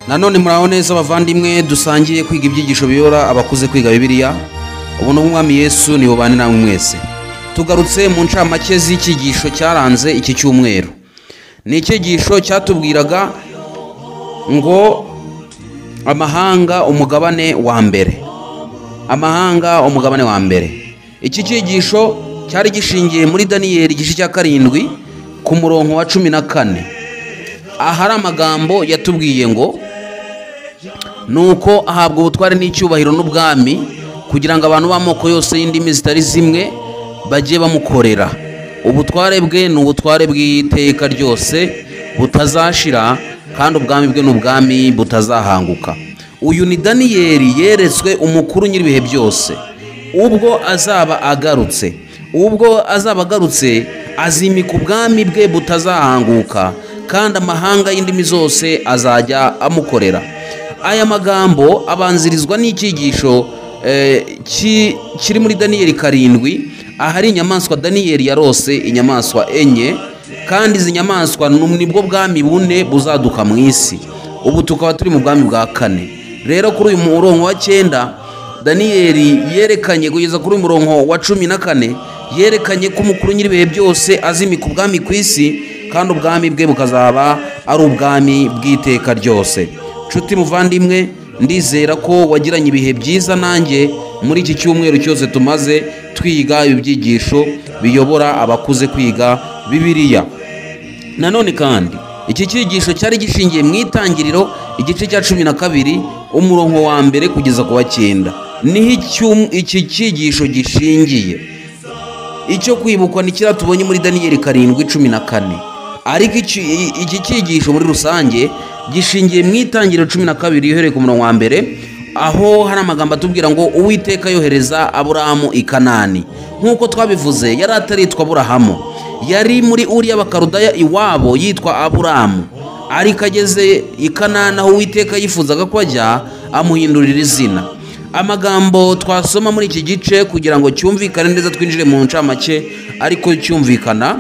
nanone muraho neza abavandimwe dusangiye kwiga ibyigisho biyora abakuze kwiga Bibiliya. Ubuntu bw'Umwami Yesu ni bubane namwe mwese. Tugarutse mu ncamake z'icyigisho cyaranze iki cyumweru. Ni icyigisho cyatubwiraga ngo amahanga umugabane wa mbere. Amahanga umugabane wa mbere. Iki cyigisho cyari gishingiye muri Daniyeli igice cya 7 ku murongo wa 14. Ahari amagambo yatubwiye ngo nuko ahabwa ubutware n'icyubahiro n'ubwami kugira ngo abantu b'amoko yose y'indimi zitari zimwe bajye bamukorera. Ubutware bwe ni ubutware bw'iteka ryose butazashira, kandi ubwami bwe ni ubwami butazahanguka. Uyu ni Daniyeli yeretswe umukuru nyiribihe byose. Ubwo azaba agarutse azimika ubwami bwe butazahanguka, kandi amahanga y'indimi zose azajya amukorera. Aya magambo abanzirizwa n'icyigisho kiri muri Daniyeli 7, ahari inyamaswa Daniyeli yarose inyamaswa enye, kandi izi nyamaswa nibwo bwami bune buzaduka mu isi. Ubu tukaba turi mu bwami bwa 4. Rero kuri uyu murongo wa 9 Daniyeli yerekanye kugeza kuri uyu murongo wa 14 yerekanye ko umukuru nyiribihe byose azimika ubwami ku isi, kandi ubwami bwe bukazaba ari ubwami bw'iteka ryose. Nshuti muvandimwe, ndizera ko wagiranye ibihe byiza nanjye muri iki cyumweru cyose tumaze twiga ibi byigisho biyobora abakuze kwiga Bibiliya. Nanone kandi iki cyigisho cyari gishingiye mu Itangiriro igice cya 12 umurongo wa 1 kugeza ku wa 9. Niho iki cyigisho gishingiye. Icyo kwibukwa ni kira tubonye muri Daniyeli 7:14. Ariko iki cyigisho muri rusange gishingiye mu Itangiriro 12 yohereye ku murongo wa 1, aho hari amagambo atubwira ngo Uwiteka yohereza Aburahamu i Kanani. Nk'uko twabivuze, yari ataritwa Aburahamu, yari muri Uri y'Abakaludaya iwabo yitwa Aburahamu. Ariko ageze i Kanani aho Uwiteka yifuzaga ko ajya, amuhindurira izina. Amagambo twasoma muri iki gice kugira ngo cyumvikane neza, twinjire mu ncamake ariko cyumvikana.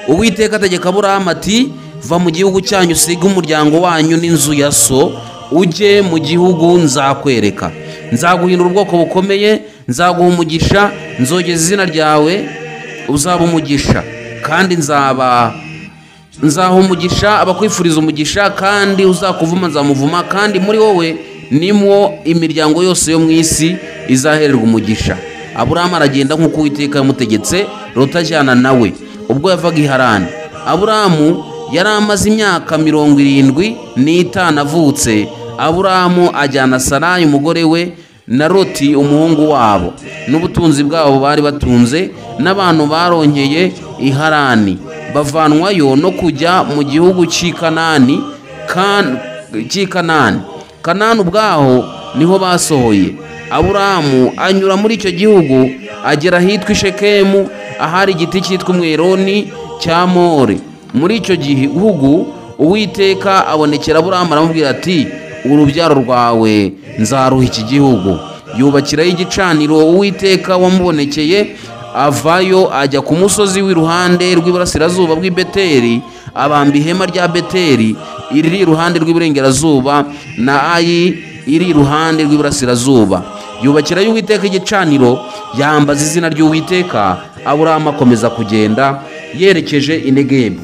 Uwiteka ategeka Aburahamu ati, va mu gihugu cyanyu, usige umuryango wanyu n'inzu ya so, ujye mu gihugu nzakwereka. Nzaguhindura ubwoko bukomeye, nzaguha umugisha, nzogeza izina ryawe, uzaba umugisha, kandi nzaha umugisha abakwifuriza umugisha, kandi uzakuvuma nzamuvuma, kandi muri wowe nimwo imiryango yose yo mu isi izahererwa umugisha. Aburahamu aragenda nk'uko Uwiteka yamutegetse, Loti ajyana nawe. Ubwo yavaga i Harani, Aburahamu yari amaze imyaka 75 avutse. Aburahamu ajyana Sarayi umugore we na Loti umuhungu wabo, n'ubutunzi bwabo bari batunze, n'abantu baronkeye i Harani, bavanwayo no kujya mu gihugu cy'i Kanani. Kanani ubwaho niho basohoye. Aburahamu anyura muri icyo gihugu agera ahitwa Shekemu, ahari igiti cyitwa umweroni cya More. Muri icyo gihugu Uwiteka abonekera Aburahamu aramubwira ati, urubyaro rwawe nzaruha iki gihugu. Yubakiraho igicaniro Uwiteka wamubonekeye, avayo ajya ku musozi w'iruhande rw'iburasirazuba bw'i Beteli, abamba ihema rya Beteli iri iruhande rw'iburengerazuba, na Ayi iri iruhande rw'iburasirazuba. Yubakiraho Uwiteka igicaniro, yambaza izina ry'Uwiteka. Aburahamu akomeza kugenda yerekeje i Negebu.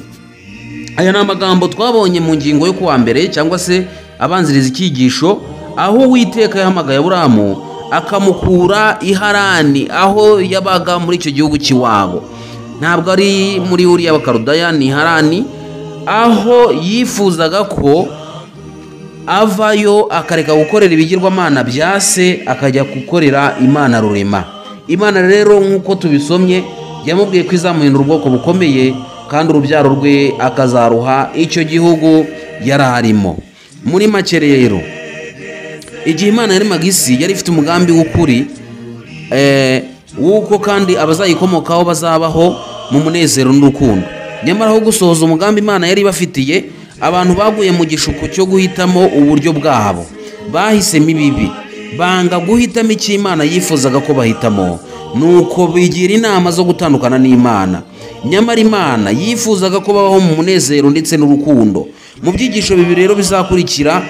Aya ni amagambo twabonye mu ngingo yo kuwa mbere, cyangwa se abanziriza icyigisho, aho Uwiteka yahamagaye Aburahamu akamukura i Harani, aho yabaga muri icyo gihugu cy'iwabo. Ntabwo ari muri Uri y'Abakaludaya, ni Harani, aho yifuzaga ko avayo akareka gukorera ibigirwamana bya se, akajya gukorera Imana rurema. Imana rero nk'uko tubisomye yamubwiye ko izamuhindura ubwoko bukomeye, kandi urubyaro rwe akazaruha icyo gihugu yari arimo. Muri make rero, igihe Imana yaremaga isi yari ifite umugambi w'ukuri, w'uko kandi abazayikomokaho bazabaho mu munezero n'urukundo. Nyamara aho gusohoza umugambi Imana yari bafitiye, abantu baguye mu gishuko cyo guhitamo uburyo bwabo. Bahisemo ibibi, banga guhitamo icyo Imana yifuzaga ko bahitamo, nuko bigira inama zo gutandukana n'Imana. Nyamara Imana yifuzaga ko babaho mu munezero ndetse n'urukundo. Mu byigisho bibiri rero bizakurikira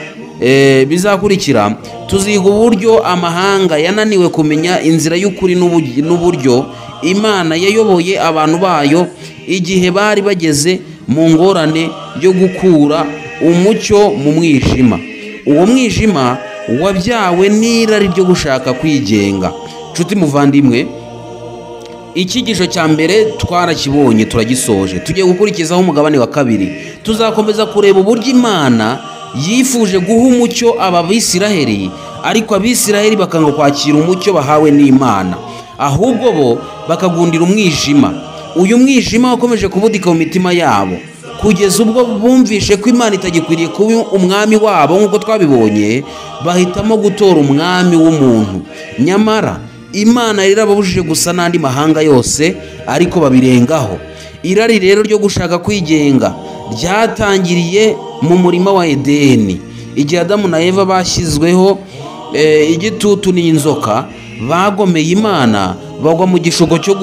bizakurikira tuziga uburyo amahanga yananiwe kumenya inzira y'ukuri n'uburyo Imana yayoboye abantu bayo igihe bari bageze mu ngorane yo gukura umucyo mu mwijima. Uwo mwijima wabyawe n'irari ryo gushaka kwigenga. Nshuti muvandimwe, icyigisho cya mbere twarakibonye turagisoje, tugiye gukurikizaho umugabane wa kabiri. Tuzakomeza kureba uburyo Imana yifuje guha umucyo aba Bisiraheli, ariko Abisiraheli bakanga kwakira umucyo bahawe n'Imana, ahubwo bo bakagundira umwijima. Uyu mwijima wakomeje kubudika mu mitima yabo kugeza ubwo bumvishe ko Imana itagikwiriye kuba umwami wabo nk'uko twabibonye, bahitamo gutora umwami w'umuntu. Nyamara Imana yari irababujije gusa n'andi mahanga yose, ariko babirengaho. Irari rero ryo gushaka kwigenga ryatangiriye mu murima wa Edeni, igihe Adamu na Eva bashyizweho igitutu n'inzoka, bagomeye Imana, bagwa mu gishuko cyo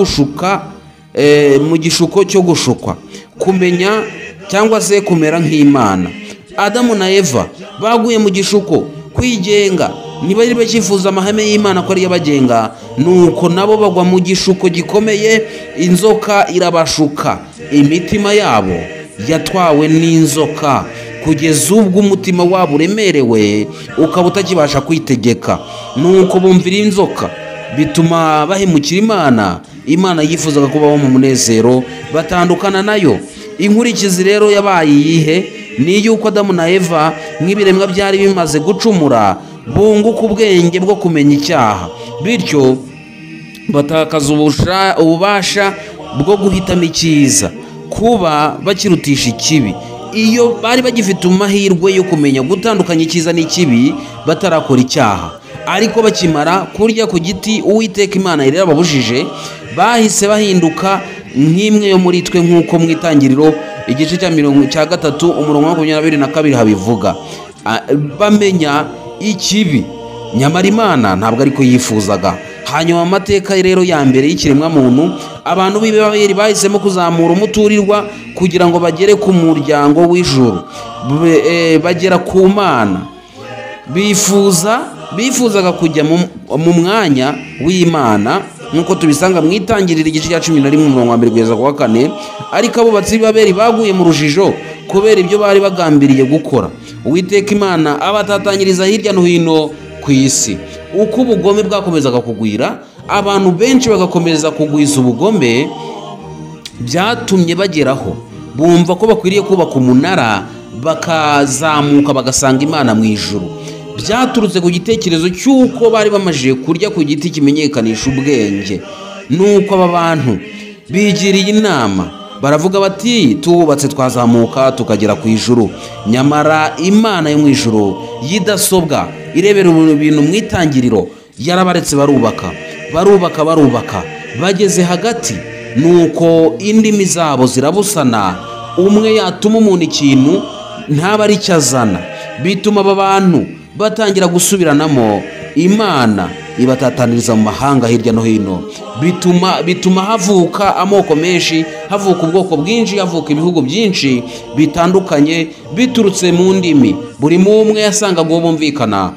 gushukwa kumenya cyangwa se kumera nk'Imana. Adamu na Eva baguye mu gishuko kwigenga, ntibari bakifuza amahame y'Imana ko ari yabagenga, nuko nabo bagwa mu gishuko gikomeye. Inzoka irabashuka, imitima yabo yatwawe n'inzoka kugeza ubwo umutima wabo uremerewe ukaba utakibasha kwitegeka, nuko bumvira inzoka, bituma bahemukira Imana. Imana yifuzaga kubaho mu munezero, batandukana nayo. Inkurikizi rero yabaye iyihe? Ni yuko Adamu na Eva nk'ibiremwa byari bimaze gucumura bunguka ubwenge bwo kumenya icyaha, bityo batakaza ububasha bwo guhitamo icyiza, kuba bakirutisha ikibi. Iyo bari bagifite amahirwe yo kumenya gutandukanya icyiza n'ikibi batarakora icyaha, ariko bakimara kurya ku giti Uwiteka Imana yari yarababujije, bahise bahinduka nk'imwe yo muri twe, nk'uko mu Itangiriro igice cya 3 umurongo wa 22 habivuga. Bamenya ikibi, nyamara Imana ntabwo ariko yifuzaga. Hanyuma amateka rero ya mbere y'ikiremwa muntu, abantu b'Abisirayeli bahisemo kuzamura umuturirwa kugira ngo bagere ku muryango w'ijuru, bagera ku Mana. Bifuzaga kujya mu mwanya w'Imana, nk'uko tubisanga mu Itangiriro igice cya 11 umurongo wa 1 kugeza ku wa 4. Ariko abubatsi b'Abisirayeli baguye mu rujijo kubera ibyo bari bagambiriye gukora. Uwiteka Imana abatatanyiriza hirya no hino ku isi. Uko ubugome bwakomezaga kugwira, abantu benshi bagakomeza kugwiza ubugome, byatumye bageraho bumva ko bakwiriye kubaka umunara bakazamuka bagasanga Imana mu ijuru. Byaturutse ku gitekerezo cy'uko bari bamajije kurya ku giti kimenyekanisha ubwenge. Nuko aba bantu bigiriye inama, baravuga bati tubatse twazamuka tukagera ku ijuru. Nyamara Imana yo mu ijuru yidasobwa irebera ibintu mu Itangiriro yarabaretse barubaka. Bageze hagati, nuko indimi zabo zirabusana, umwe yatuma umuntu ikintu ntaba ari cyo azana, bituma aba bantu batangira gusubiranamo. Imana ibatataniriza mu mahanga hirya no hino, bituma havuka amoko menshi, havuka ubwoko bwinshi, havuka ibihugu byinshi bitandukanye biturutse mu ndimi. Buri umwe yasangaga uwo bumvikana,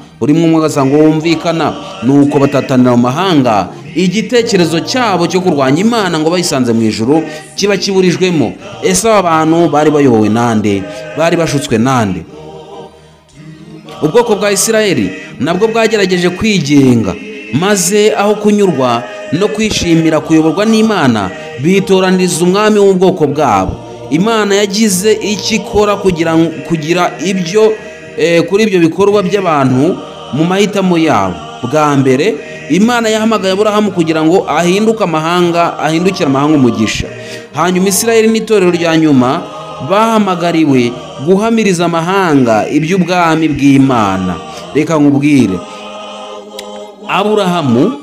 nuko batatanira mu mahanga. Igitekerezo cyabo cyo kurwanya Imana ngo bayisanze mu ijuru kiba kiburijwemo. Ese aba bantu bari bayobowe nande? Bari bashutswe nande? Ubwoko bwa Isiraheli nabwo bwagerageje kwigenga, maze aho kunyurwa no kwishimira kuyoborwa n'Imana, bitoraniriza umwami w'ubwoko bwabo. Imana yagize icyo ikora kugira ibyo kuri ibyo bikorwa by'abantu mu mahitamo yabo. Bwa mbere Imana yahamagaye Aburahamu kugira ngo ahindukire amahanga umugisha. Hanyuma Isiraheli n'itorero rya nyuma bahamagariwe guhamiriza amahanga iby'ubwami bw'Imana. Reka nkubwire, Aburahamu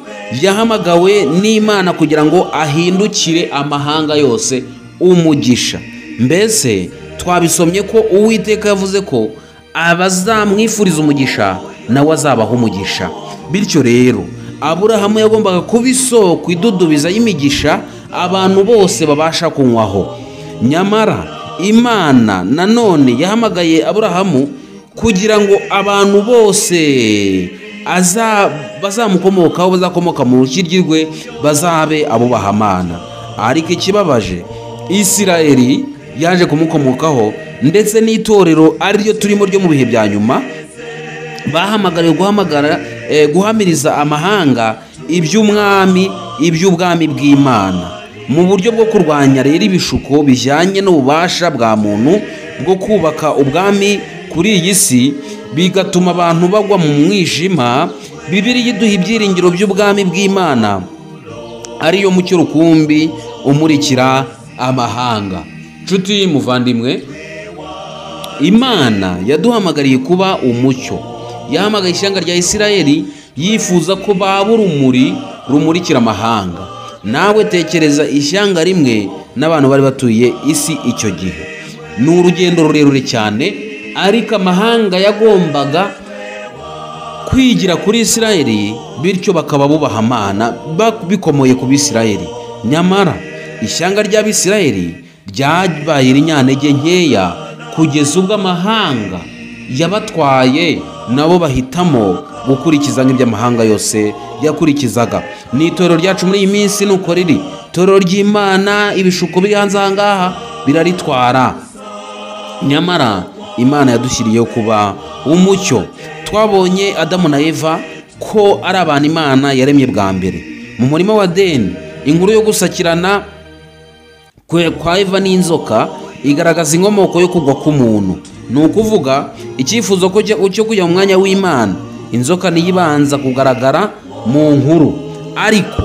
yahamagawe n'Imana kugira ngo ahindukire amahanga yose umugisha. Mbese twabisomye ko Uwiteka yavuze ko abazamwifuriza umugisha nawe azabaho umugisha. Bityo rero Aburahamu yagombaga kuba isoko idudubiza y'imigisha abantu bose babasha kunywaho. Nyamara Imana nanone yahamagaye Aburahamu kugira ngo abantu bose bazamukomokaho, bazakomoka mu rushyi rwe, bazabe abo bahamana. Ariko ikibabaje, Isirayeli yaje kumukomokaho, ndetse n'itorero ariryo turimo ryo mu bihe bya nyuma, bahamagariwe guhamiriza amahanga iby'ubwami bw'Imana, mu buryo bwo kurwanya rero ibishuko bijyanye n'ububasha bwa muntu bwo kubaka ubwami kuri iyi si, bigatuma abantu bagwa mu mwijima. Bibiliya iduha ibyiringiro by'ubwami bw'Imana, ariyo mucyo rukumbi umurikira amahanga. Nshuti muvandimwe, Imana yaduhamagariye kuba umucyo. Yahamagaye ishyanga rya Isirayeli yifuza ko baba urumuri rumurikira amahanga. Nawe tekereza ishyanga rimwe n'abantu bari batuye isi icyo gihe. Ni urugendo rurerure cyane, ariko amahanga yagombaga kwigira kuri Isirayeli, bityo bakaba bubaha Imana bikomoye ku Bisirayeli. Nyamara ishyanga ry'Abisirayeli ryabaye irinyantege nkeya, kugeza ubwo amahanga yabatwaye, nabo bahitamo gukurikiza nk'iby'amahanga yose yakurikizaga. Ni itorero ryacu muri iyi minsi nuko riri. Itorero ry'Imana, ibishuko biri hanze aha ngaha biraritwara. Nyamara Imana yadushyiriyeho kuba umucyo. Twabonye Adamu na Eva ko ari abantu Imana yaremye bwa mbere mu murima wa Edeni. Inkuru yo gusakirana kwa Eva n'inzoka igaragaza inkomoko yo kugwa k'umuntu. Ni ukuvuga icyifuzo cyo kujya mu mwanya w'Imana. Inzoka niyo ibanza kugaragara mu nkuru, ariko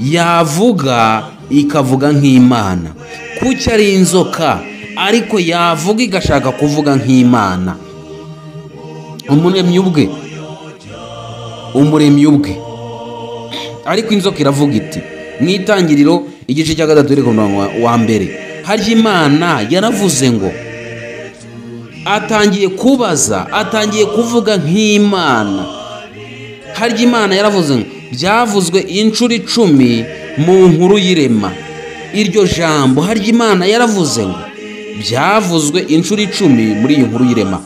yavuga ikavuga nk'Imana. Kuki ari inzoka ariko yavuga igashaka kuvuga nk'Imana? Umuremyi ubwe. Ariko inzoka iravuga iti mu Itangiriro igice cya 3 umurongo wa mbere, harya Imana yaravuze ngo, atangiye kubaza, atangiye kuvuga nk'Imana. Harya Imana yaravuze ngo, byavuzwe inshuro 10 mu nkuru y'irema. Iryo jambo harya Imana yaravuze ngo byavuzwe inshuro 10 muri iyi nkuru y'irema.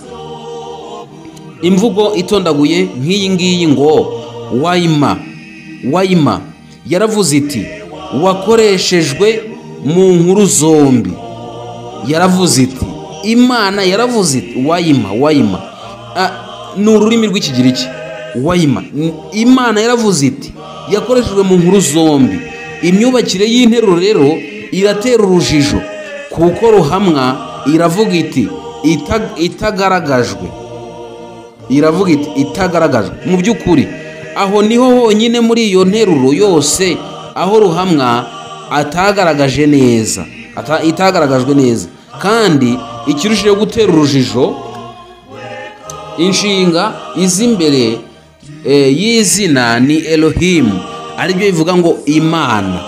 Imvugo itondaguye nk'iyi ngiyi ngo wayima yaravuze iti wakoreshejwe mu nkuru zombi. Yaravuze iti Imana yaravuze iti wayima ni ururimi rw'Ikigiriki. Wayima, Imana yaravuze iti yakoreshejwe mu nkuru zombi. Imyubakire y'interuro rero iratera urujijo, kuko ruhamwa iravuga iti itagaragajwe. Iravuga iti itagaragajwe. Mu by'ukuri aho niho honyine muri iyo nteruro yose aho ruhamwa itagaragajwe neza. Kandi ikirushijeho gutera urujijo, inshinga izi imbere y'izina ni Elohim, aribyo bivuga ngo Imana.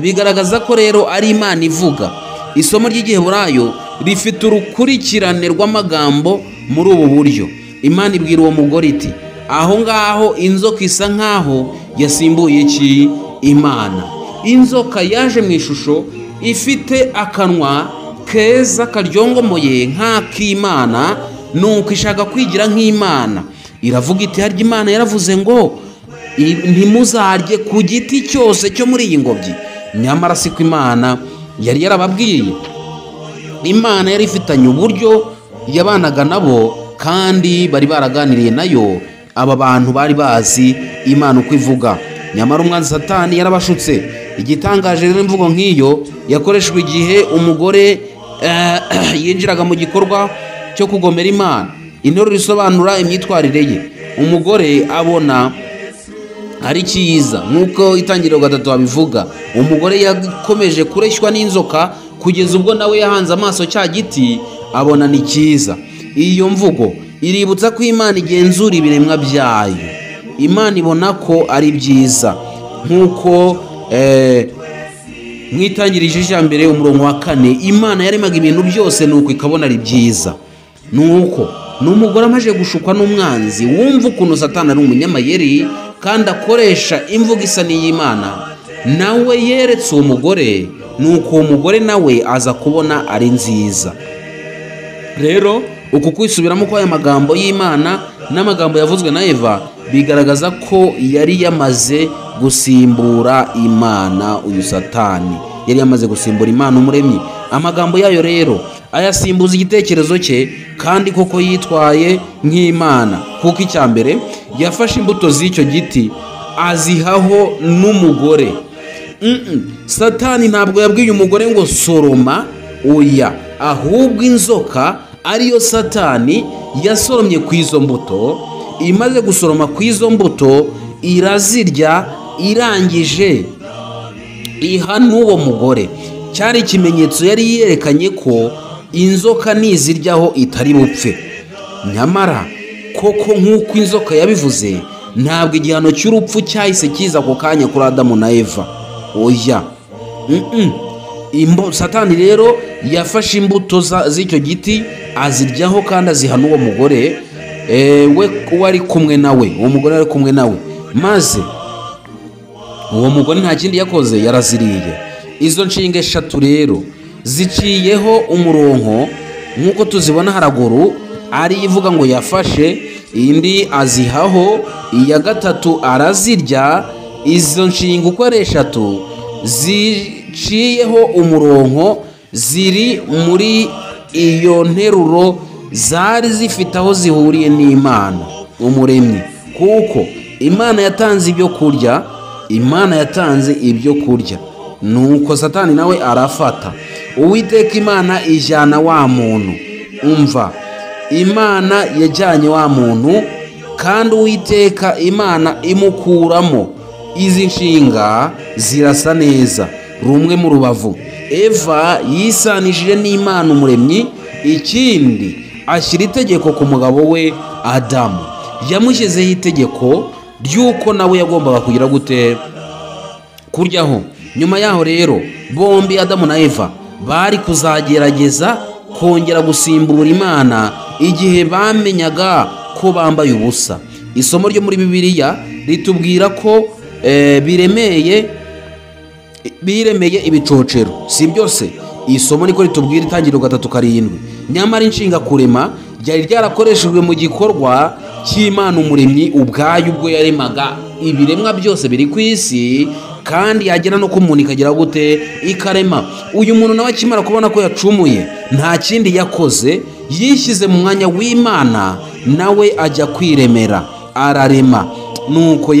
Bigaragaza ko rero ari Imana ivuga. Isomo ry'Igiheburayo rifite urukurikirane rw'amagambo muri ubu buryo. Imana ibwira uwo mugore iti, aho ngaho inzoka isa nkaho yasimbuye iki? Imana. Inzoka yaje mu ishusho ifite akanwa keza karyongomoye nk'ak'Imana, nuko ishaka kwigira nk'Imana. Iravuga iti harya Imana yaravuze ngo ntimuzarye ku giti cyose cyo muri iyi ngobyi. Nyamara siko Imana yari yarababwiye. Imana yari ifitanye uburyo yabanaga nabo, kandi bari baraganiriye nayo. Aba bantu bari bazi Imana uko ivuga. Nyamara umwanzi Satani yarabashutse. Igitangaje rero, imvugo nk'iyo yakoreshejwe igihe umugore yinjiraga mu gikorwa cyo kugomera Imana. Interuro risobanura imyitwarire ye. Umugore abona ari cyiza, nk'uko Itangiriro 3 babivuga. Umugore yakomeje kureshywa n'inzoka kugeza ubwo nawe yahanze amaso cya giti abona ni cyiza. Iyo mvugo iributsa ko Imana igenzura ibiremwa byayo. Imana ibona ko ari byiza, nk'uko mu Itangiriro igice cya 1 umurongo wa 4, Imana yaremaga ibintu byose nuko ikabona ari byiza. Nuko n'umugore amaje gushukwa n'umwanzi, wumva ukuntu Satani ari umunyamayeri kandi akoresha imvugo isa n'iy'Imana, nawe yeretse uwo mugore, nuko uwo mugore nawe aza kubona ari nziza. Rero uku kwisubiramo kw'aya magambo y'Imana n'amagambo yavuzwe na Eva bigaragaza ko yari yamaze gusimbura Imana. Uyu Satani yari yamaze gusimbura Imana umuremyi. Amagambo yayo rero ayasimbuza igitekerezo cye, kandi koko yitwaye nk'Imana, kuko icya mbere yafashe imbuto z'icyo giti azihaho n'umugore. Satani ntabwo yabwiye umugore ngo soroma, oya, ahubwo inzoka ariyo Satani yasoromye ku izo mbuto. Imaze gusoroma ku izo mbuto irazirya, irangije iha n'uwo mugore. Cyari ikimenyetso yari yerekanye ko inzoka niziryaho itari bupfe. Nyamara koko nk'uko inzoka yabivuze, ntabwo igihano cy'urupfu cyahise kiza ako kanya kuri Adamu na Eva, oya. Satani rero yafashe imbuto z'icyo giti aziryaho kandi aziha n'uwo mugore we wari kumwe nawe, uwo mugore wari kumwe nawe, maze uwo mugore nta kindi yakoze, yaraziriye. Izo nshinga eshatu rero ziciyeho umurongo nk'uko tuzibona haraguru, ari ivuga ngo yafashe, indi azihaho, iya gatatu arazirya. Izo nshinga uko ari eshatu ziciyeho umurongo ziri muri iyo nteruro zari zifite aho zihuriye n'Imana umuremyi, kuko Imana yatanze ibyo kurya, Imana yatanze ibyo kurya, nuko Satani nawe arafata. Uwiteka Imana ijyana wa muntu, umva, Imana yajyanye wa muntu, kandi Uwiteka Imana imukuramo. Izi nshinga zirasa neza rumwe mu rubavu. Eva yisanishije n'Imana umuremyi, ikindi ashyira itegeko ku mugabo we Adamu. Yamushyizeho itegeko ry'uko nawe yagombaga kugira gute, kuryaho. Nyuma yaho rero bombi Adamu na Eva bari kuzagerageza kongera gusimbura Imana igihe bamenyaga ko bambaye ubusa. Isomo ryo muri Bibiliya ritubwira ko biremeye ibicocero, si byose. Isomo niko ritubwira Itangiriro 3:7. Nyamara inshinga kurema ryari ryarakoreshejwe mu gikorwa cy'Imana umuremyi ubwayo ubwo yaremaga ibiremwa byose biri ku isi, kandi yagera no ku muntu ikagira gute, ikarema. Uyu muntu nawe akimara kubona ko yacumuye, nta kindi yakoze, yishyize mu mwanya w'Imana, nawe ajya kwiremera, ararema. Nuko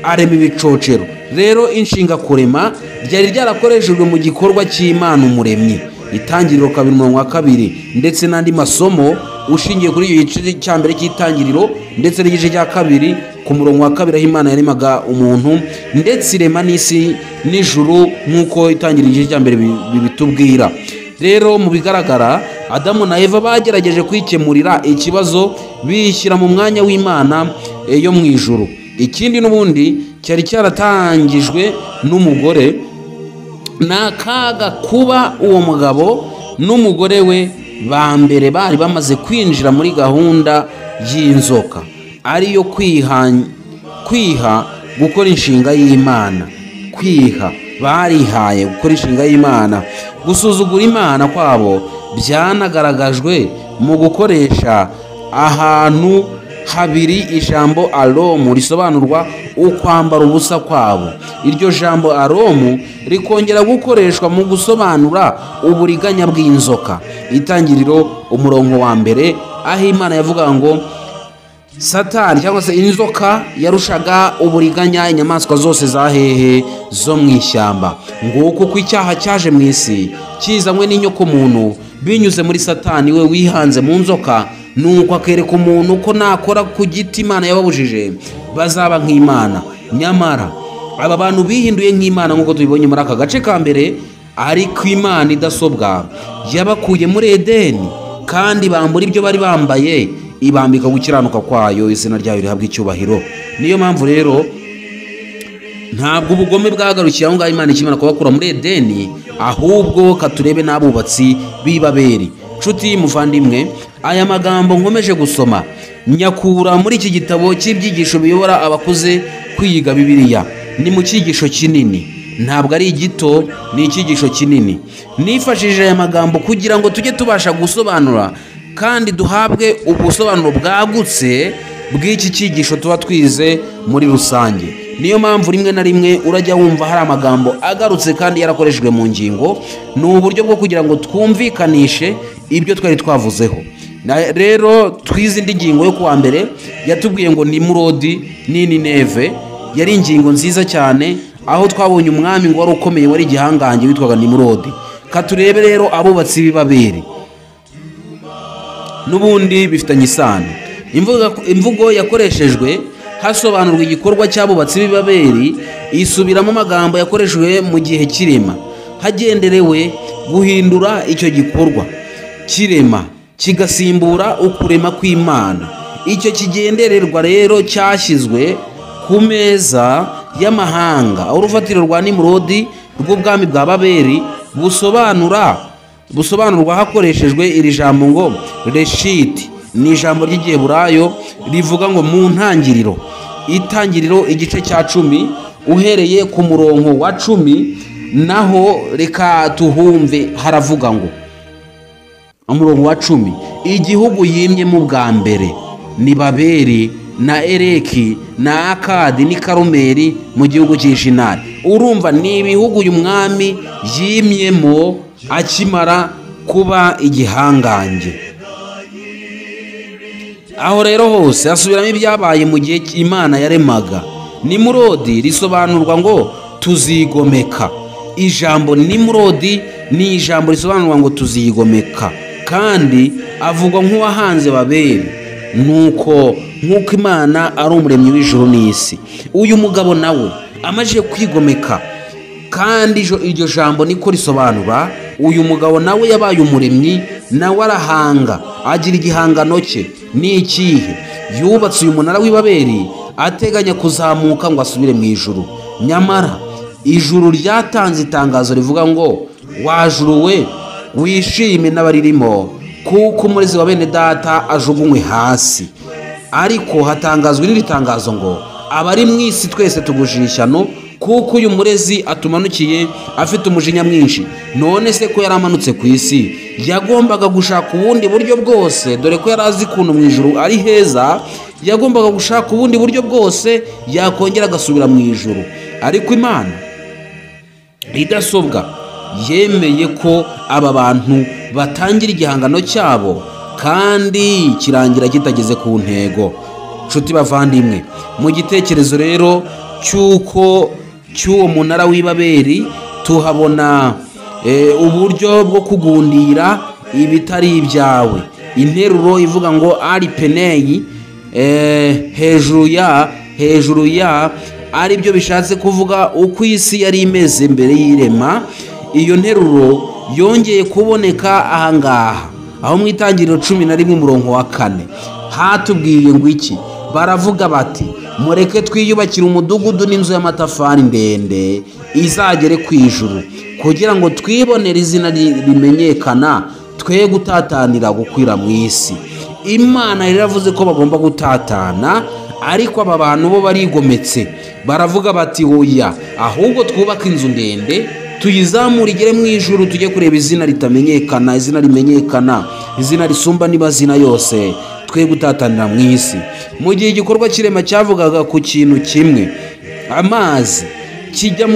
arema ibicocero. Rero inshinga kurema ryari ryarakoreshejwe mu gikorwa cy'Imana umuremyi. Itangiriro 2:2 ndetse n'andi masomo ushingiye kuri iyo gice cya mbere cy'Itangiriro ndetse n'igice cya kabiri ku murongo wa 2 aho Imana yaremaga umuntu ndetse irema n'isi n'ijuru nk'uko Itangiriro igice cya mbere bibitubwira. Rero mu bigaragara Adamu na Eva bagerageje kwikemurira ikibazo bishyira mu mwanya w'Imana yo mu ijuru. Ikindi n'ubundi cyari cyaratangijwe n'umugore, n'akaga kuba uwo mugabo n'umugore we ba mbere bari bamaze kwinjira muri gahunda y'inzoka, ariyo kwiha gukora inshinga y'Imana. Barihaye gukora inshinga y'Imana. Gusuzugura Imana kwabo byanagaragajwe mu gukoresha ahantu habiri ijambo aromu risobanurwa ukwambara ubusa kwabo. Iryo jambo aromu rikongera gukoreshwa mu gusobanura uburiganya bw'inzoka. Itangiriro 1 aho Imana yavuga ngo Satani cyangwa se inzoka yarushaga uburiganya inyamaswa zose zahehe zo mu ishyamba. Nguko uko icyaha cyaje mu isi kizanywe n'inyoko muntu binyuze muri Satani we wihanze mu nzoka, nuko akereka umuntu ko nakora ku giti Imana yababujije bazaba nk'Imana. Nyamara aba bantu bihinduye nk'Imana nk'uko tubibonye muri aka gace ka mbere, ariko Imana idasobwa yabakuye muri Edeni kandi bambura ibyo bari bambaye, ibambika gukiranuka kwayo, izina ryayo rihabwa icyubahiro. Niyo mpamvu rero ntabwo ubugome bwagarukiye aho ngaho Imana ikimara kubakura muri Edeni, ahubwo katurebe n'abubatsi b'Ibabeli. Nshuti muvandimwe, aya magambo nkomeje gusoma nyakura muri iki gitabo cy'ibyigisho biyobora abakuze kwiga Bibiliya. Ni mu cyigisho kinini, ntabwo ari igito, ni icyigisho kinini. Nifashishije aya magambo kugira ngo tujye tubasha gusobanura kandi duhabwe ubusobanuro bwagutse bw'iki cyigisho tuba twize muri rusange. Niyo mpamvu rimwe na rimwe urajya wumva hari amagambo agarutse kandi yarakoreshejwe mu ngingo. Ni uburyo bwo kugira ngo twumvikanishe ibyo twari twavuzeho. Rero twize indi ngingo yo kuwa mbere yatubwiye ngo Nimurodi ni Nineve. Yari ingingo nziza cyane, aho twabonye umwami ngo wari ukomeye, wari igihangange, witwaga Nimurodi. Katurebe rero abubatsi b'Ibabeli, n'ubundi bifitanye isano. Imvugo yakoreshejwe hasobanurwa igikorwa cy'abubatsi b'Ibabeli isubiramo amagambo yakoreshejwe mu gihe cy'irema, hagenderewe guhindura icyo gikorwa cy'irema kigasimbura ukurema kw'Imana. Icyo kigendererwa rero cyashyizwe ku meza y'amahanga, aho urufatiro rwa Nimurodi rw'ubwami bwa Babeli busobanurwa hakoreshejwe iri jambo ngo Reshiti. Ni ijambo ry'Igiheburayo rivuga ngo mu ntangiriro. Itangiriro igice cya 10 uhereye ku murongo wa 10, naho reka tuhumve. Haravuga ngo umurongo wa 10, igihugu yimyemo bwa mbere ni Babeli na Ereki na Akadi ni Karumeli mu gihugu cy'Ishinari. Urumva ni ibihugu uyu mwami yimyemo akimara kuba igihangange. Aho rero hose asubiramo ibyabaye mu gihe Imana yaremaga. Nimurodi risobanurwa ngo tuzigomeka. Ijambo Nimurodi ni ijambo risobanurwa ngo tuzigomeka, kandi avugwa nk'uwahanze Babeli. Nk'uko Imana ari umuremyi w'ijuru n'isi, uyu mugabo nawe amaze kwigomeka, kandi iryo jambo niko risobanura. Uyu mugabo nawe yabaye umuremyi, nawe arahanga, agira igihangano cye. Ni ikihe? Yubatse uyu munara w'Ibabeli ateganya kuzamuka ngo asubire mu ijuru. Nyamara ijuru ryatanze itangazo rivuga ngo wajuru we wishime n'abaririmo, kuko umurezi wa bene data ajugunywe hasi. Ariko hatangazwa n'iri tangazo ngo abari mu isi twese tugujije ishyano, kuko uyu murezi atumanukiye afite umujinya mwinshi. None se ko yaramanutse ku isi, yagombaga gushaka ubundi buryo bwose, dore ko yari azi ukuntu mu ijuru ari heza, yagombaga gushaka ubundi buryo bwose yakongera agasubira mu ijuru. Ariko Imana idasobwa yemeye ko aba bantu batangira igihangano cyabo, kandi kirangira kitageze ku ntego. Nshuti bavandimwe, mu gitekerezo rero cy'uwo munara w'Ibabeli tuhabona uburyo bwo kugundira ibitari ibyawe. Interuro ivuga ngo Aripeneyi, hejuru ya ari byo bishatse kuvuga uko isi yari imeze mbere y'irema. Iyo nteruro yongeye kuboneka ahangaha, aho mu Itangiriro 11 umurongo wa 4 hatubwiye ngo iki? Baravuga bati mureke twiyubakire umudugudu n'inzu y'amatafari ndende izagere ku ijuru, kugira ngo twibonere izina rimenyekana, twe gutatanira gukwira mu isi. Imana yaravuze ko bagomba gutatana, ariko aba bantu bo barigometse. Baravuga bati oya, ahubwo twubaka inzu ndende tuyizamura igere mu ijuru, tujye kureba izina ritamenyekana, izina rimenyekana, izina risumba n'ibazina yose, twe gutatanira mu isi. Mu gihe igikorwa cy'irema cyavugaga ku kintu kimwe, amazi kijya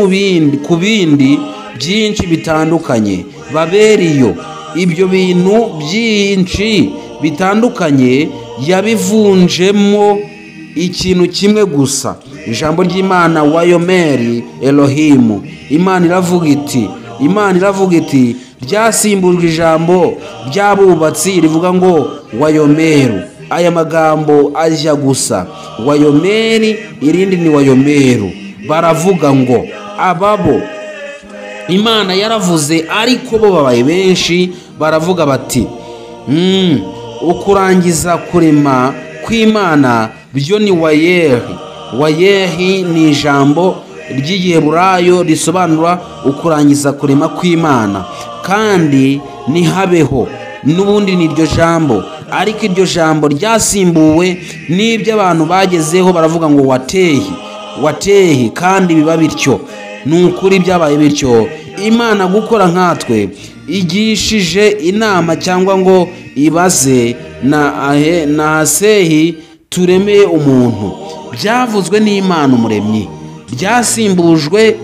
ku bindi byinshi bitandukanye, Babeliyo ibyo bintu byinshi bitandukanye yabivunjemo ikintu kimwe gusa. Ijambo ry'Imana Wayomeri Elohimu, Imana iravuga iti ryasimbujwe ijambo ry'abubatsi rivuga ngo Wayomeru. Aya magambo ajya gusa, Wayomeri irindi ni Wayomeru. Baravuga ngo ababo Imana yaravuze, ariko bo babaye benshi. Baravuga bati ukurangiza kurema kw'Imana byo ni Wayehi. Wayehi ni ijambo ry'Igiheburayo risobanura ukurangiza kurema kw'Imana, kandi ntihabeho. N'ubundi ni iryo jambo, ariko iryo jambo ryasimbuwe n'ibyo abantu bagezeho. Baravuga ngo watehi, kandi biba bityo. Ni ukuri byabaye bityo. Imana gukora nkatwe igishije inama cyangwa ngo ibaze na Hasehi tureme umuntu. Byavuzwe n'Imana umuremyi, byasimbujwe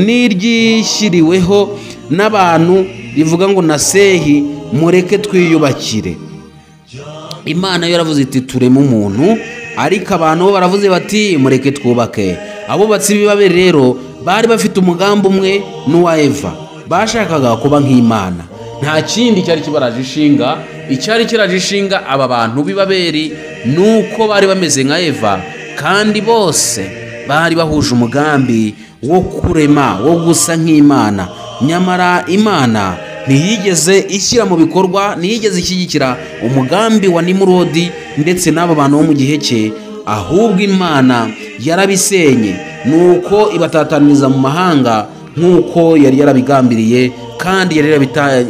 n'iryishyiriweho n'abantu rivuga ngo Nasehi mureke twiyubakire. Imana yo yaravuze iti tureme umuntu, ariko abantu bo baravuze bati mureke twubake. Abubatsi b'Ibabeli rero bari bafite umugambi umwe n'uwa Eva, bashakaga kuba nk'Imana. Nta kindi cyari kibaraje ishinga. Icyari kiraje ishinga aba bantu b'Ibabeli nuko bari bameze nka Eva, kandi bose bari bahuje umugambi wo kurema, wo gusa nk'Imana. Nyamara Imana ntiyigeze ishyira mu bikorwa, ntiyigeze ishyigikira umugambi wa Nimurodi ndetse n'abo bantu bo mu gihe cye, ahubwo Imana yarabisenye nuko ibatataniriza mu mahanga nk'uko yari yarabigambiriye kandi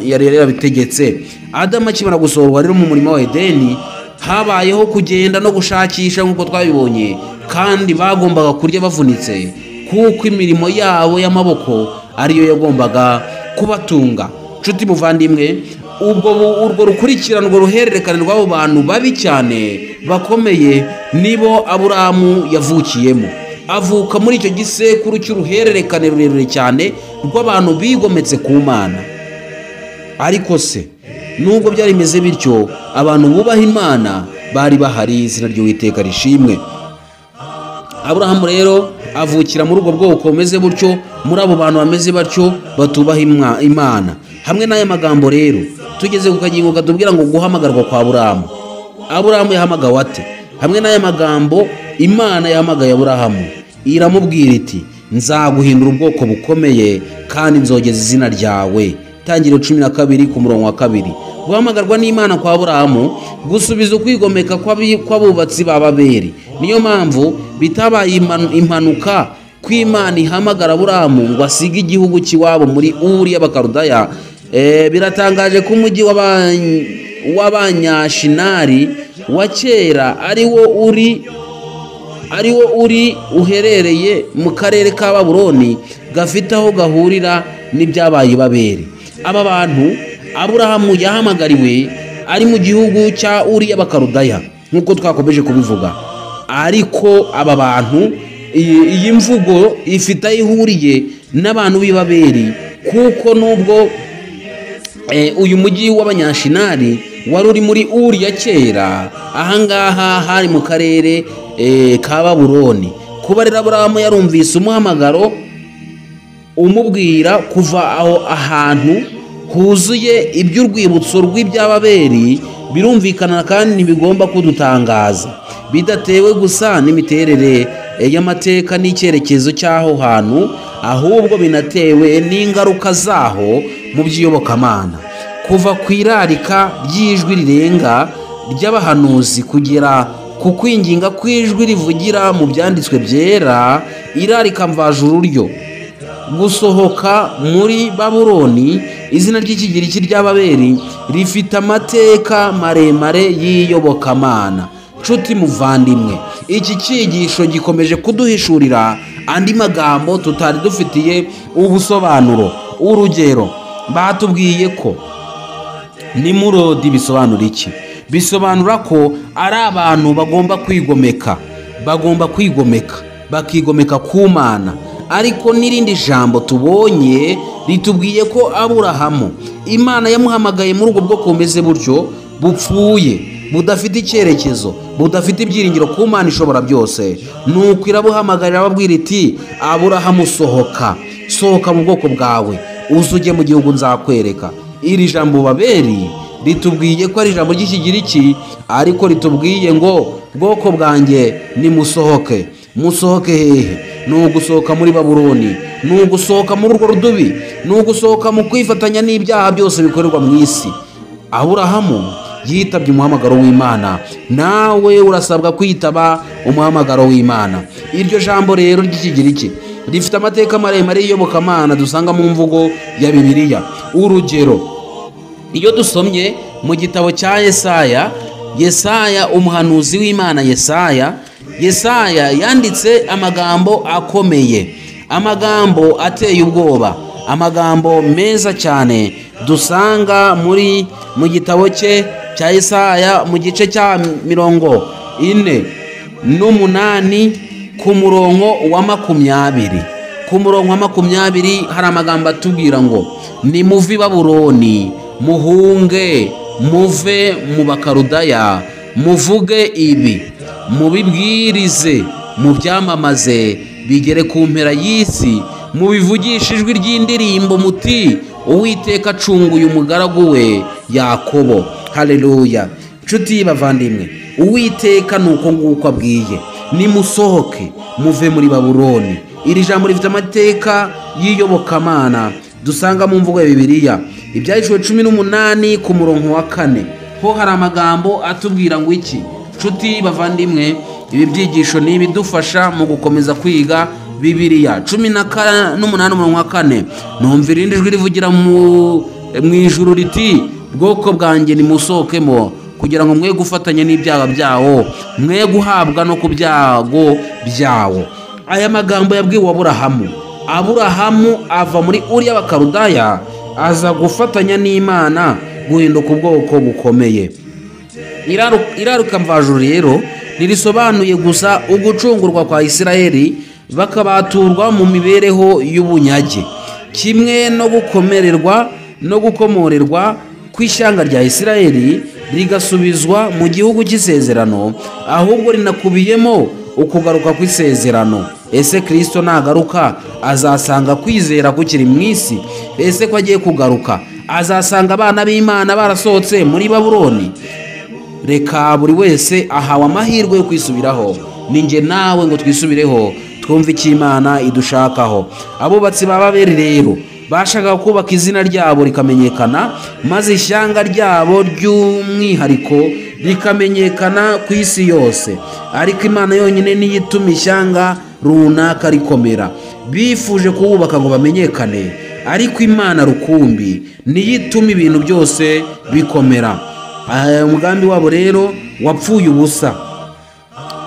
yari yarabitegetse. Adamu akimara gusohorwa rero mu murima wa Edeni, habayeho kugenda no gushakisha nk'uko twabibonye, kandi bagombaga kurya bavunitse kuko imirimo yabo y'amaboko ariyo yagombaga kubatunga. Nshuti muvandimwe, urwo rukurikirane, urwo ruhererekane rw'abo bantu babi cyane bakomeye nibo Aburahamu yavukiyemo. Avuka muri icyo gisekuru cy'uruhererekane rurerure cyane rw'abantu bigometse ku Mana. Ariko se nubwo byari bimeze bityo, abantu bubaha Imana bari bahari, izina ry'Uwiteka rishimwe. Aburahamu rero avukira muri ubwo bwoko bumeze butyo, muri abo bantu bameze batyo batubaha Imana. Hamwe n'aya magambo rero tugeze ku kagingo katubwira ngo guhamagarwa kwa Aburahamu. Aburahamu yahamagawe ate? Hamwe n'aya magambo Imana yahamagaye Aburahamu, iramubwira iti nzaguhindura ubwoko bukomeye kandi nzogeza izina ryawe. Tangiriro 12 ku murongo wa 2. Guhamagarwa n'Imana kwa Aburahamu gusubiza ukwigomeka kw'abubatsi ba Babeli. Niyo mpamvu bitabaye impanuka kw'Imana ihamagara Aburahamu ngo asige igihugu cy'iwabo muri Uri y'Abakaludaya. Biratangaje ko umujyi w'Abanyashinari wa kera ariwo uri uherereye mu karere ka Babuloni gafite aho gahurira n'ibyabaye Babeli. Aba bantu Aburahamu yahamagariwe ari mu gihugu cya Uri y'Abakaludaya nk'uko twakomeje kubivuga. Ariko aba bantu, iyi mvugo ifite aho ihuriye n'abantu b'i Babeli, kuko nubwo uyu mujyi w'Abanyashinari wari uri muri Uri ya kera, ahangaha hari mu karere ka Babuloni. Kuba rero Aburahamu yarumvise umuhamagaro umubwira kuva aho ahantu huzuye iby'urwibutso rw'iby'Ababeli, birumvikana kandi ntibigomba kudutangaza, bidatewe gusa n'imiterere y'amateka n'icyerekezo cy'aho hantu, ahubwo binatewe n'ingaruka zaho mu by'iyobokamana. Kuva ku irarika ry'ijwi rirenga ry'abahanuzi kugera ku kwinginga kw'ijwi rivugira mu byanditswe byera, irarika mvajuru ryo gusohoka muri Babuloni, izina ry'ikigiriki ry'Ababeli rifite amateka maremare y'iyobokamana. Nshuti muvandimwe, iki cyigisho gikomeje kuduhishurira andi magambo tutari dufitiye ubusobanuro. Urugero, batubwiye ko Nimurodi bisobanura iki? Bisobanura ko ari abantu bagomba kwigomeka, bakigomeka ku Mana. Ariko n'irindi jambo tubonye ritubwiye ko Aburahamu Imana yamuhamagaye muri ubwo bwoko bumeze butyo, bupfuye, budafite icyerekezo, budafite ibyiringiro ku Mana ishobora byose. Nuko irabuhamagarira ababwira iti Aburahamu sohoka mu bwoko bwawe, uzuge mu gihugu nzakwereka. Iri jambo Babeli ritubwiye ko ari ijambo ry'ikigiriki, ariko ritubwiye ngo bwoko bwanjye nimusohoke. Musohoke hehe? Ni ugusohoka muri Babuloni, ni ugusohoka muri urwo rudubi, ni ugusohoka mu kwifatanya n'ibyaha byose bikorerwa mu isi. Aburahamu yitabye umuhamagaro w'Imana, nawe urasabwa kwitaba umuhamagaro w'Imana. Iryo jambo rero ry'ikigiriki rifite amateka maremare y'iyobokamana dusanga mu mvugo ya Bibiliya. Urugero, iyo dusomye mu gitabo cya Yesaya, umuhanuzi w'Imana Yesaya yanditse amagambo akomeye, amagambo ateye ubwoba, amagambo meza cyane dusanga mu gitabo cye cya Yesaya mu gice cya 48 ku murongo wa 20. Ku murongo wa 20 hari amagambo atubwira ngo nimuve i Babuloni muhunge muve mu Bakarudaya, muvuge ibi, mubibwirize, mubyamamaze, bigere ku mpera y'isi, mubivugishe ijwi ry'indirimbo muti Uwiteka acunguye umugaragu we Yakobo. Haleluya. Nshuti bavandimwe, Uwiteka nuko nguko abwiye, nimusohoke muve muri Babuloni. Iri jambo rifite amateka y'iyobokamana dusanga mu mvugo ya Bibiliya. Ibyahishwe 18 ku murongo wa 4 ho hari amagambo atubwira ngo iki? Nshuti bavandimwe, ibi byigisho ni bidufasha mu gukomeza kwiga Bibiliya. 18 umurongo wa 4 numvira irindi jwi rivugira mu ijuru riti, bwoko bwanjye nimusohokemo kugira ngo mwe gufatanya n'ibyaha byawo, mwe guhabwa no ku byago byawo. Aya magambo yabwiwe Aburahamu ava muri Uri y'Abakarudaya aza gufatanya n'Imana guhinduka ubwoko bukomeye. Iraruka mvajuru rero nirisobanuye gusa ugucungurwa kwa Isirayeli bakabaturwa mu mibereho y'ubunyage, kimwe no gukomererwa no gukomorerwa kw'ishyanga rya Isirayeli rigasubizwa mu gihugu cy'isezerano, ahubwo rinakubiyemo ukugaruka kw'isezerano. Ese Kristo nagaruka azasanga kwizera kukiri mu isi? Ese ko agiye kugaruka azasanga abana b'Imana barasohotse muri Babuloni? Reka buri wese ahawe amahirwe yo kwisubiraho. Ninjye nawe ngo twisubireho twumve icyo Imana idushakaho. Abubatsi ba Babeli rero bashaka kubaka izina ryabo rikamenyekana, maze ishyanga ryabo ry'umwihariko rikamenyekana ku isi yose. Ariko Imana yonyine niyo ituma ishyanga runaka rikomera. Bifuje kuwubaka ngo bamenyekane, ariko Imana rukumbi niyo ituma ibintu byose bikomera. Umugambi wabo rero wapfuye ubusa,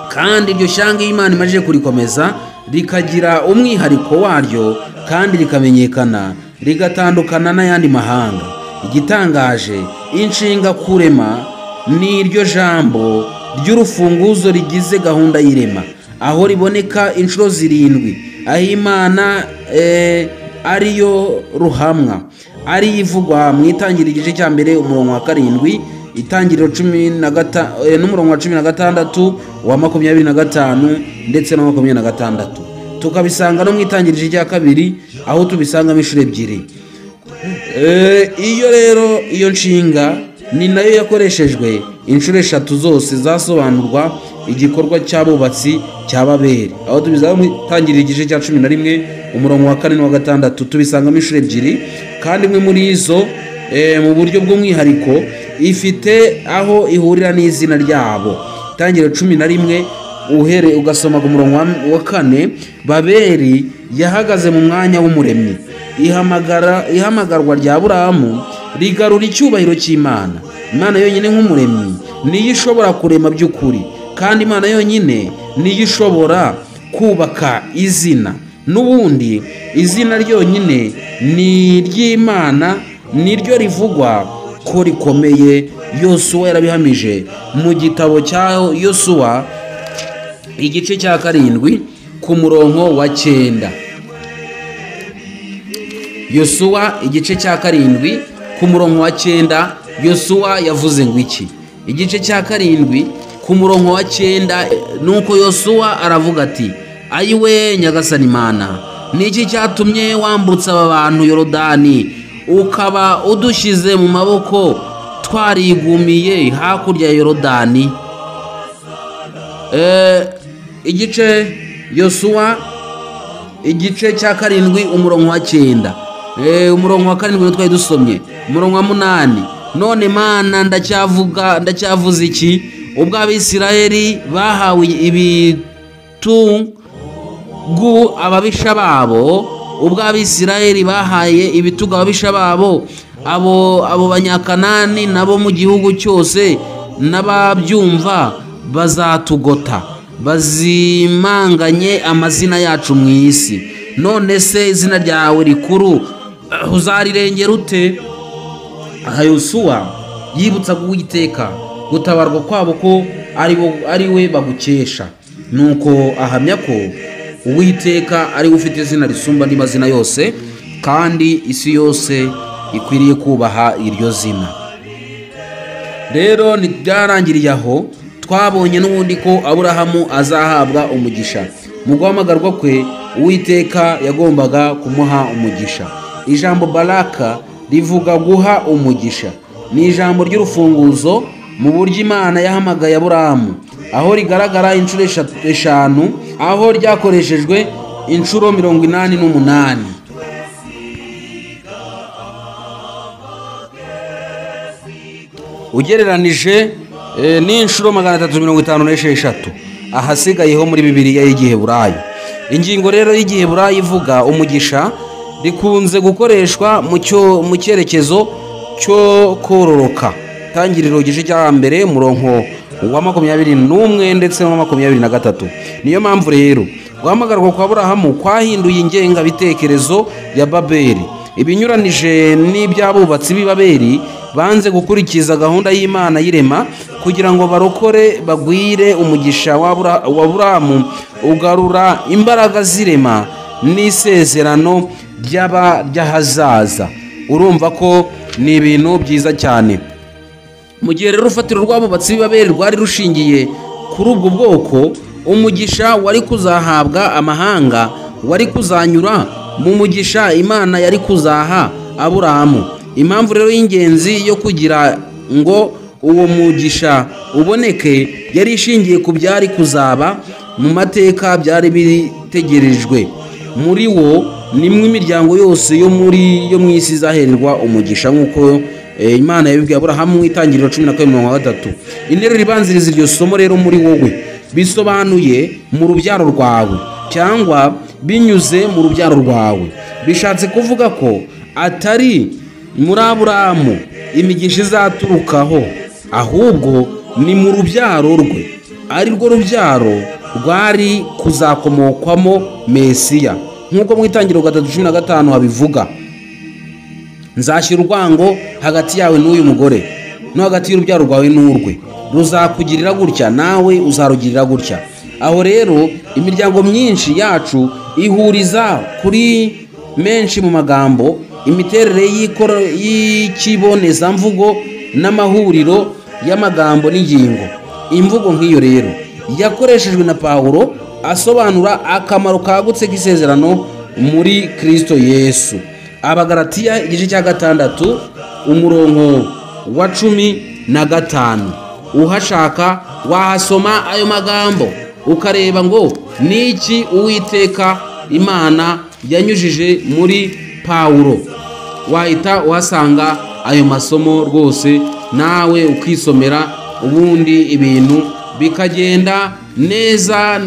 kandi iryo shyanga Imana imaze kurikomeza rikagira umwihariko waryo kandi rikamenyekana, rigatandukana n'ayandi mahanga. Igitangaje, inshinga kurema ni iryo jambo ry'urufunguzo rigize gahunda y'irema, aho riboneka inshuro 7, aho Imana ariyo ruhamwa, ari ivugwa mu Itangiriro igice cya mbere umurongo wa 7, Itangiriro 15 n'umurongo wa 16, wa 25 ndetse na 26. Tukabisanga no mu Itangiriro igice cya 2 aho tubisangamo inshuro 2. Iyo rero iyo nshinga ni nayo yakoreshejwe inshuro 3 zose zasobanurwa igikorwa cy'abubatsi cya Babeli, aho tubisanga mu Itangiriro igice cya 11 umurongo wa 4 n'uwa 6, tubisangamo inshuro 2, kandi imwe muri izo mu buryo bw'umwihariko ifite aho ihurira n'izina ryabo. Itangiriro 11 ugasoma ku murongo wa 4, Babeli yahagaze mu mwanya w'umuremyi. Ihamagarwa rya Aburahamu rigarura icyubahiro cy'Imana. Imana yonyine nk'umuremyi niyo ishobora kurema by'ukuri, kandi Imana yonyine niyo ishobora kubaka izina. N'ubundi izina ryonyine ni ry'Imana, niryo rivugwa ko rikomeye. Yosuwa yarabihamije mu gitabo cya Yosuwa igice cya 7 ku murongo wa 9. Yosuwa igice cya 7 ku murongo wa 9, Yosuwa yavuze ngo iki? Igice cya 7 ku murongo wa 9, nuko Yosuwa aravuga ati, ayiwe Nyagasani Mana, niki cyatumye wambutsa aba bantu Yorodani ukaba udushyize mu maboko twarigumiye hakurya ya Yorodani? Igice Yosuwa igice cya 7 umurongo wa 9, umurongo wa 7 twari dusomye, umurongo wa 8, none Mana ndacyavuze iki? Ubwo Abisirayeli bahawe ibitungu ababisha babo, ubwo Abisirayeli bahaye ibitugu ababisha babo, abo banyakanani nabo mu gihugu cyose n'ababyumva bazatugota, bazimanganye amazina yacu mu isi. None se izina ryawe rikuru uzarirengera ute? aha Yosuwa yibutsaga Uwiteka gutabarwa kwabo ko ari we bagukesha, nuko ahamya ko Uwiteka ari we ufite izina risumba andi mazina yose, kandi isi yose ikwiriye kubaha iryo zina. Rero ntibyarangiriye aho, twabonye n'ubundi ko Aburahamu azahabwa umugisha. Mu guhamagarwa kwe Uwiteka yagombaga kumuha umugisha. Ijambo baraka rivuga guha umugisha, ni ijambo ry'urufunguzo mu buryo Imana yahamagaye Aburahamu, aho rigaragara inshuro 5, aho ryakoreshejwe inshuro 88. ugereranije n'inshuro 356 ahasigayeho muri Bibiliya y'Igiheburayo. Ingingo rero y'Igiheburayo ivuga umugisha rikunze gukoreshwa mu cyerekezo cyo kororoka. Tangiriro igice cya mbere murongo wa 21 ndetse na 23. Niyo mpamvu rero guhamagarwa kwa Aburahamu kwahinduye ingengabitekerezo ya Babeli. Ibinyuranije n'iby'abubatsi b'i Babeli banze gukurikiza gahunda y'Imana y'irema kugira ngo barokore bagwire, umugisha wa Aburahamu ugarura imbaraga z'irema n'isezerano ry'ahazaza. Urumva ko ni ibintu byiza cyane. Mu gihe rero urufatiro rw'abubatsi b'i Babeli rwari rushingiye kuri ubwo bwoko, umugisha wari kuzahabwa amahanga wari kuzanyura mu mugisha Imana yari kuzaha Aburahamu. Impamvu rero y'ingenzi yo kugira ngo uwo mugisha uboneke yari ishingiye ku byari kuzaba mu mateka byari bitegerejwe. Muri wo nimwe imiryango yose yo mu isi izahererwa umugisha, nk'uko Imana yabibwiye Aburahamu mu Itangiriro 11:3. Interuro ibanziriza iryo somo rero muri wowe bisobanuye mu rubyaro rwawe cyangwa binyuze mu rubyaro rwawe. Bishatse kuvuga ko atari muri Aburahamu imigisha izaturukaho, ahubwo ni mu rubyaro rwe, ari rwo rubyaro rwari kuzakomokwamo Mesiya, nk'uko mu Itangiriro 3:15 habivuga. Nzashyira urwango hagati yawe n'uyu mugore no hagati y'urubyaro rwawe n'urwe, ruzakugirira gutya nawe uzarugirira gutya. Aho rero imiryango myinshi yacu ihuriza kuri menshi mu magambo, imiterere y'ikibonezamvugo n'amahuriro y'amagambo n'ingingo. Imvugo nk'iyo rero yakoreshejwe na Pawulo asobanura akamaro kagutse k'isezerano muri Kristo Yesu. Abagalatiya igice cya 6 umurongo wa 15. Uhashaka wahasoma ayo magambo ukareba ngo niki Uwiteka Imana yanyujije muri Pawulo. Wahita uhasanga ayo masomo rwose, nawe ukisomera, ubundi ibintu bikagenda neza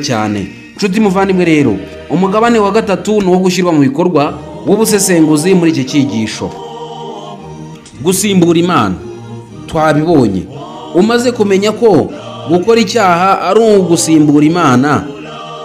cyane. Nshuti muvandimwe rero, umugabane wa 3 ni wo gushyirwa mu bikorwa w'ubusesenguzi muri iki cyigisho. Gusimbura Imana twabibonye. Umaze kumenya ko gukora icyaha ari ugusimbura Imana,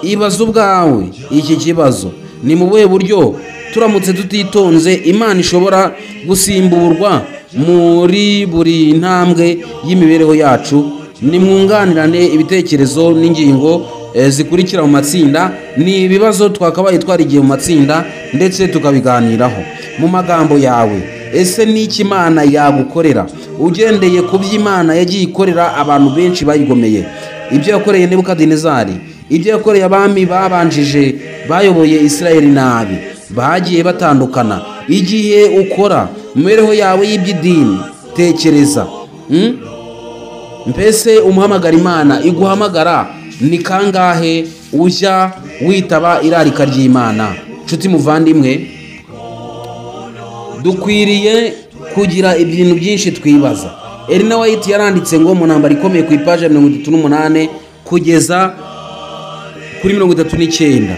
ibaza ubwawe iki kibazo: ni mu buhe buryo turamutse tutitonze Imana ishobora gusimburwa muri buri ntambwe y'imibereho yacu? Nimwunganirane ibitekerezo n'ingingo zikurikira mu matsinda. Ni ibibazo twakabaye twarigiye mu matsinda ndetse tukabiganiraho. Mu magambo yawe, ese n'iki Imana yagukorera ugendeye ku by'Imana yagiye ikorera abantu benshi bayigomeye? Ibyo yakoreye Nebukadinezari, ibyo yakoreye abami babanjije bayoboye Isirayeli nabi, bagiye batandukana. Igihe ukora mu mibereho yawe y'iby'idini, tekereza, mbese umuhamagara Imana iguhamagara ni kangahe ujya witaba irarika ry'Imana? Nshuti muvandimwe, dukwiriye kugira ibintu byinshi twibaza. Ellen White yaranditse ngo mu ntambara ikomeye ku ipaji 38 kugeza kuri 39,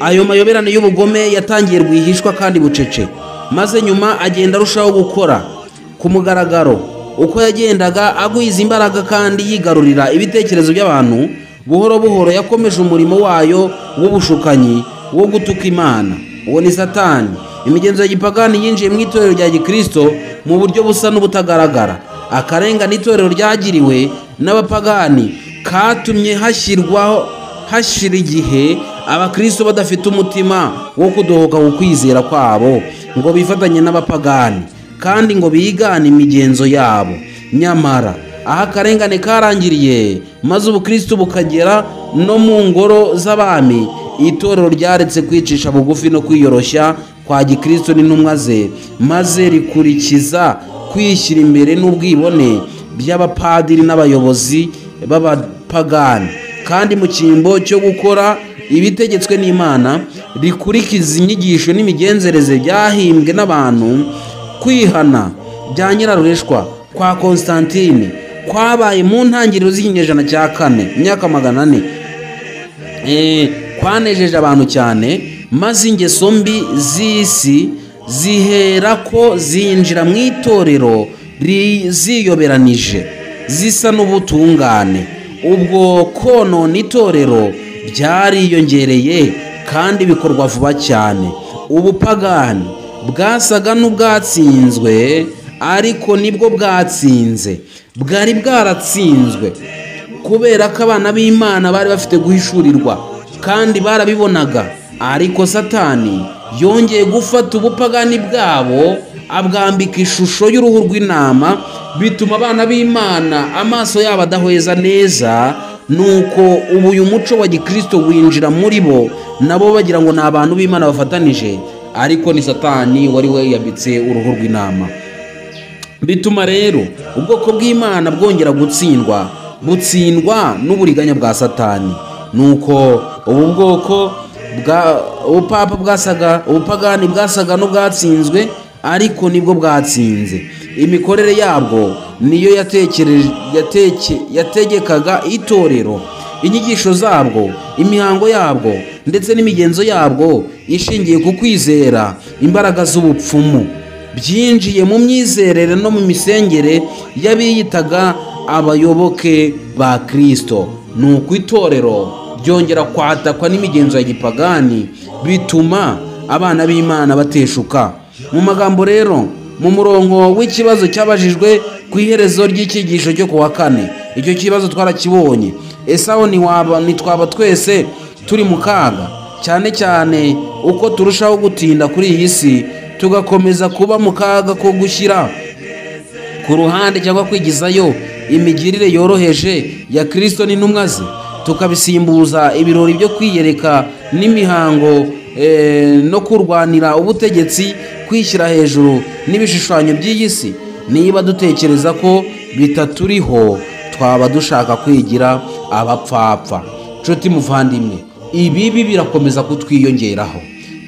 ayo mayoberane y'ubugome yatangiye rwihishwa kandi bucece, maze nyuma agenda arushaho gukora ku mugaragaro. Uko yagendaga agwiza imbaraga kandi yigarurira ibitekerezo by'abantu, buhoro buhoro yakomeje umurimo wayo w'ubushukanyi wo gutuka Imana. Uwo ni Satani. imigenzo ya gipagani yinjiye mu itorero rya gikristo mu buryo busa n'ubutagaragara. Akarengane itorero ryagiriwe n'abapagani katumye hashira igihe abakristo badafite umutima wo kudohoka ku kwizera kwabo ngo bifatanye n'abapagani kandi ngo bigane imigenzo yabo. Nyamara aho akarengane karangiriye maze ubukristo bukagera no mu ngoro z'abami, itorero ryaretse kwicisha bugufi no kwiyoroshya kwa gikristo n'intumwa ze, maze rikurikiza kwishyira imbere n'ubwibone by'abapadiri n'abayobozi b'abapagani, kandi mu cyimbo cyo gukora ibitegetswe n'Imana rikurikiza inyigisho n'imigenzereze byahimbwe n'abantu. Kwihana bya Nyirarureshwa kwa Constantine kwabaye mu ntangiriro z'ikinyejana cya 4, imyaka 400, kwanejeje abantu cyane, maze ingeso mbi z'isi zihera ko zinjira mu itorero ziyoberanije zisa n'ubutungane. Ubwo konona itorero byariyongereye kandi bikorwa vuba cyane. Ubupagani bwasaga n'ubwatsinzwe, ariko nibwo bwatsinze. Bwari bwaratsinzwe kubera ko abana b'Imana bari bafite guhishurirwa kandi barabibonaga, ariko Satani yongeye gufata ubupagani bwabo abwambika ishusho y'uruhu rw'intama, bituma abana b'Imana amaso yabo adahweza neza. Nuko ubu uyu muco wa gikristo winjira muri bo, nabo bagira ngo ni abantu b'Imana bafatanije, ariko ni Satani wari wiyambitse uruhu rw'intama. Bituma rero ubwoko bw'Imana bwongera butsindwa n'uburiganya bwa Satani. Nuko ubu bwoko ubupagani bwasaga n'ubwatsinzwe, ariko nibwo bwatsinze. Imikorere yabwo niyo yategekaga itorero. Inyigisho zabwo, imihango yabwo ndetse n'imigenzo yabwo ishingiye ku kwizera imbaraga z'ubupfumu byinjiye mu myizerere no mu misengere y'abiyitaga abayoboke ba Kristo. Nuko itorero ryongera kwatakwa n'imigenzo ya gipagani, bituma abana b'Imana bateshuka. Mu magambo rero, mu murongo w'ikibazo cyabajijwe ku iherezo ry'icyigisho cyo kuwa 4, icyo kibazo twarakibonye. Esaho ntitwaba twese turi mu kaga, cyane cyane uko turushaho gutinda kuri iyi si, tugakomeza kuba mu kaga ko gushyira ku ruhande cyangwa kwigizayo imigirire yoroheje ya Kristo n'intumwa ze, tukabisimbuza ibirori byo kwiyereka n'imihango no kurwanira ubutegetsi, kwishyira hejuru n'ibishushanyo by'iyi si. Niba dutekereza ko bitaturiho, twaba dushaka kwigira abapfapfa. Nshuti muvandimwe, ibibi birakomeza kutwiyongeraho,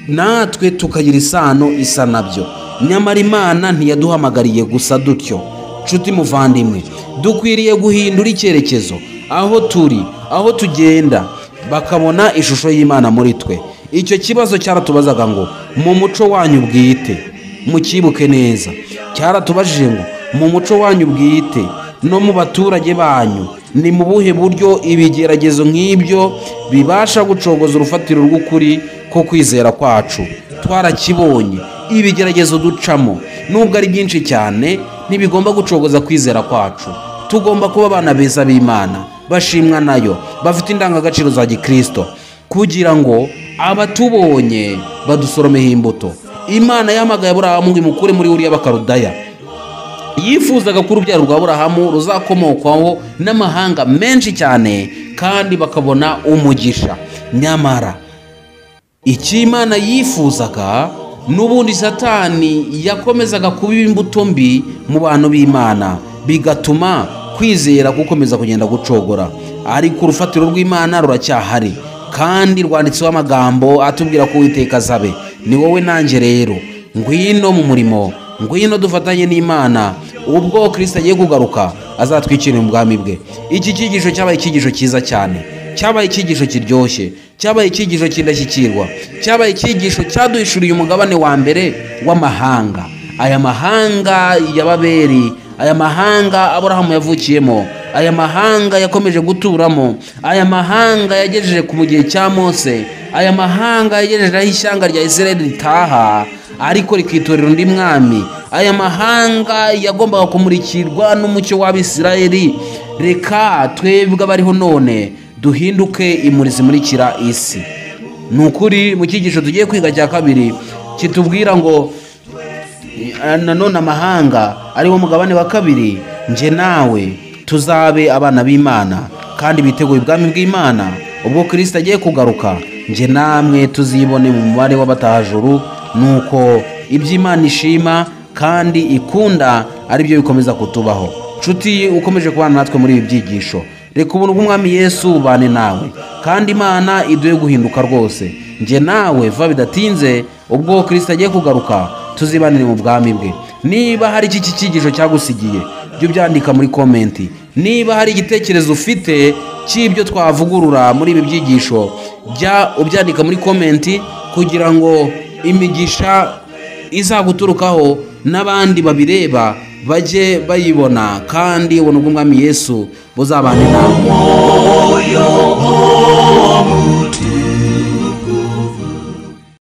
natwe tukagira isano isa nabyo. Nyamara Imana ntiyaduhamagariye gusa dutyo. Nshuti muvandimwe, dukwiriye guhindura icyerekezo. Aho turi, aho tugenda, bakabona ishusho y'Imana muri twe. Icyo kibazo cyaratubazaga ngo mu muco wanyu bwite, mukibuke neza, cyaratubajije ngo mu muco wanyu bwite no mu baturage banyu, ni mu buhe buryo ibigeragezo nk'ibyo bibasha gucogoza urufatiro rw'ukuri ko kwizera kwacu. Twarakibonye, ibigeragezo ducamo nubwo ari byinshi cyane ntibigomba gucogoza kwizera kwacu. Tugomba kuba abana beza b'Imana, bashimwa nayo, bafite indangagaciro za gikristo, kugira ngo abatubonye badusoromeho imbuto. Imana yahamagaye Aburahamu ngo imukure muri Uriya b'Abakaludaya. Yifuzaga ko urubyaro rwa Aburahamu ruzakomokwaho n'amahanga menshi cyane kandi bakabona umugisha. Nyamara icyo Imana yifuzaga, n'ubundi Satani yakomezaga kubiba imbuto mbi mu bantu b'Imana, bigatuma kwizera gukomeza kugenda gucogora. Ariko urufatiro rw'Imana ruracyahari, kandi rwanditseho amagambo atubwira ko Uwiteka azabe. Ni wowe nanjye rero, ngwino mu murimo, ngwino dufatanye n'Imana. Ubwo Kristo agiye kugaruka azatwikira mu bwami bwe. Iki cyigisho cyabaye icyigisho cyiza cyane, cyabaye icyigisho kiryoshye, cyabaye icyigisho cy'indashyikirwa, cyabaye icyigisho cyaduhishuriye umugabane wa mbere w'amahanga. Aya mahanga ya Babeli, aya mahanga Aburahamu yavukiyemo, aya mahanga yakomeje guturamo, aya mahanga yagejeje ku gihe cya Mose, aya mahanga yagejeje aho ishyanga rya Isirayeli ritaha, ariko rikitorera undi mwami. Aya mahanga yagombaga kumurikirwa n'umucyo w'Abisirayeli. Reka twebwe abariho none duhinduke imuri zimurikira isi. Ni ukuri mu cyigisho tugiye kwiga cya kabiri kitubwira ngo nanone amahanga ariwo mugabane wa kabiri, nje nawe tuzabe abana b'Imana kandi biteguye ubwami bw'Imana ubwo Kristo agiye kugaruka. Nje namwe tuzibone mu mubare w'abatahajuru. Nuko iby'Imana ishima kandi ikunda ari byo bikomeza kutubaho. Nshuti ukomeje kubana natwe muri ibi byigisho, reka ubuntu bw'Umwami Yesu bubane nawe kandi Imana iduhe guhinduka rwose. Nje nawe va bidatinze ubwo Kristo agiye kugaruka tuzibanire mu bwami bwe. Niba hari iki cyigisho cyagusigiye, byo byandika muri komenti. Niba hari igitekerezo ufite cy'ibyo twavugurura muri ibi byigisho, jya ubyandika muri komenti kugira ngo imigisha izaguturukaho n'abandi babireba bajye bayibona kandi ubuntu bw'Umwami Yesu buzabane nawe.